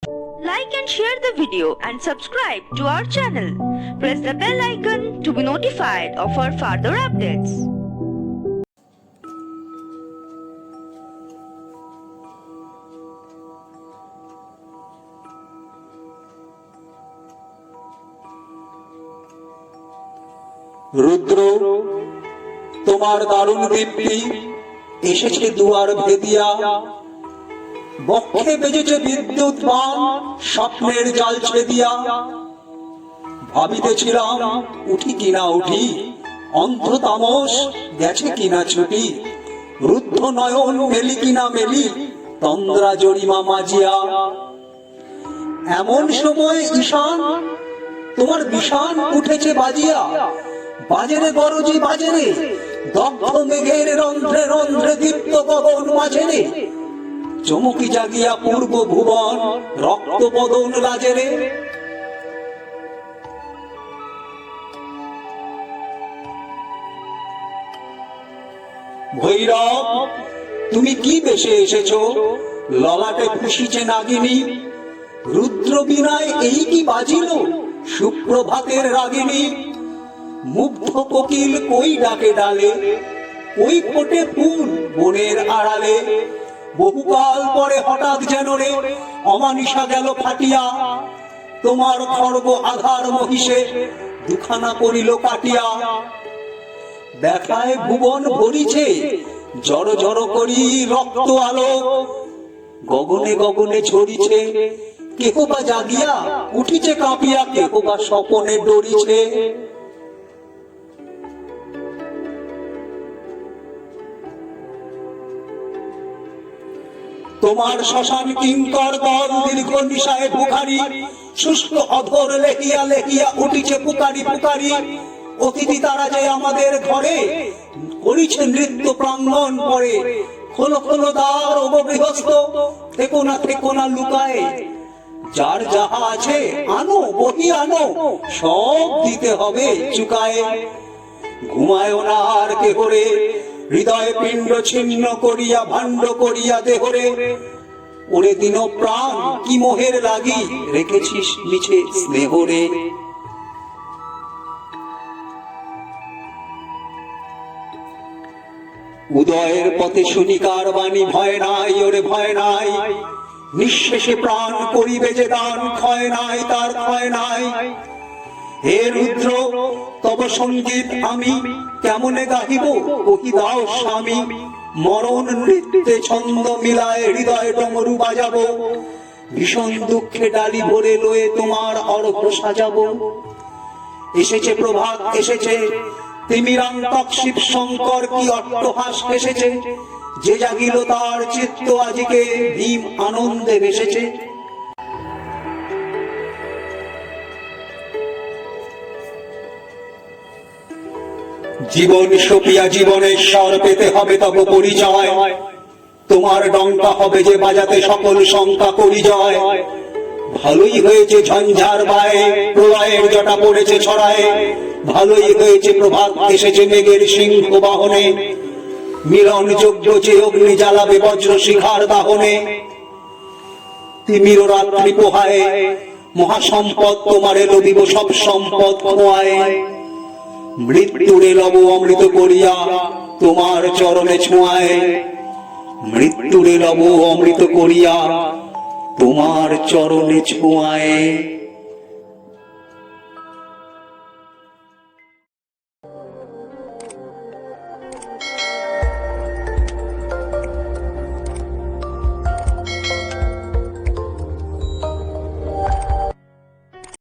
Like and share the video and subscribe to our channel. Press the bell icon to be notified of our further updates. রুদ্র, তোমার দারুণ দীপ্তি এসেছে দুয়ার ভেদিয়া, বক্ষে বেজেছে বিদ্যুৎ বাণ, স্বপ্নের জাল ছেদিয়া। ভাবিতেছিলাম উঠি কিনা উঠি, অন্ধ তামস গেছে কিনা ছুটি, রুদ্ধ নয়ন মেলি কিনা মেলি, তন্দ্রা জরিমা মাজিয়া। এমন সময় ঈশান তোমার বিষাণ উঠেছে বাজিয়া, বাজেরে গরজি বাজেরে, দগ্ধ মেঘের রন্ধ্রে রন্ধ্রে দীপ্ত গগন মাঝেরে, চমকি জাগিয়া পূর্ব ভুবন রক্ত বদন লাজেরে। ভৈরব, তুমি কি বেশে এসেছো, ললাটে খুশিছে নাগিনী, রুদ্র বিনায় এই কি বাজিল সুপ্রভাতের রাগিনী। মুগ্ধ কোকিল কই ডাকে ডালে, কই ফোটে ফুল বনের আড়ালে, বহুকাল পরে হঠাৎ যেন রে অমানিসা গেল ফাটিয়া, তোমার খড়গ আধার মহিষে দুখানা করিল কাটিয়া। দেখায় ভুবন ভরিছে জড় জড় করি রক্ত আলো, গগনে গগনে ঝরিছে, কেহ বা জাগিয়া উঠিছে কাঁপিয়া, কেহ বা স্বপনে ডরিছে। তোমার শ্মশান কিঙ্কর দল দীর্ঘ নিশায় বুখারি, শুষ্ক অধর লেহিয়া লেহিয়া উঠিছে পুকারি পুকারি। অতিথি তারা যে আমাদের ঘরে করিছে নৃত্য প্রাঙ্গণ পরে, খোলো খোলো দ্বার ও গৃহস্থ, থেকো না লুকায়, যার যাহা আছে আনো বহি আনো, সব দিতে হবে চুকায়। ঘুমায় না আর কেহরে, হৃদয় পিণ্ড ছিন্ন করিয়া ভাণ্ড করিয়া দেহরে। ওরে দিন প্রাণ কি মোহের লাগি, রেখেছিস মিছে স্নেহরে। উদয়ের পথে শুনিকার বাণী, ভয় নাই ওরে ভয় নাই, নিঃশেষে প্রাণ করিবে যে দান, ক্ষয় নাই তার ক্ষয় নাই। হে রুদ্র, তব সঙ্গীত আমি কেমনে গাহিব, কহি দাও স্বামী, মরণ নৃত্যে ছন্দ মিলায় হৃদয় ডমরু বাজাবো, ভীষণ দুঃখে ডালি ভরে লয়ে তোমার অর্ঘ্য সাজাবো। এসেছে প্রভাত এসেছে, তিমিরান্তক শিব শঙ্কর কি অট্টহাস এসেছে, যে জাগিল তার চিত্ত আজিকে ভীম আনন্দে ভেসেছে। জীবন সপিয়া জীবনের স্বর পেতে হবে তব পরিচয়, তোমার ডঙ্কা হবে যে বাজাতে সকল শঙ্কা করি জয়। ভালোই হয়েছে ঝঞ্ঝার বায়ে, প্রলয়ের জটা পড়েছে ছড়ায়, ভালোই হয়েছে প্রভাত এসেছে মেঘের সিংহ বাহনে, মিলন যোগ্য যে অগ্নি জ্বালাবে বজ্র শিখার দাহনে। তিমির রাত্রি পোহায় মহাসম্পদ তোমারে লবিব সব সম্পদ খোয়ায়, মৃত্যুরে লব অমৃত করিয়া তোমার চরণে ছোঁয়ায়, মৃত্যুরে লব অমৃত করিয়া তোমার চরণে ছোঁয়ায়।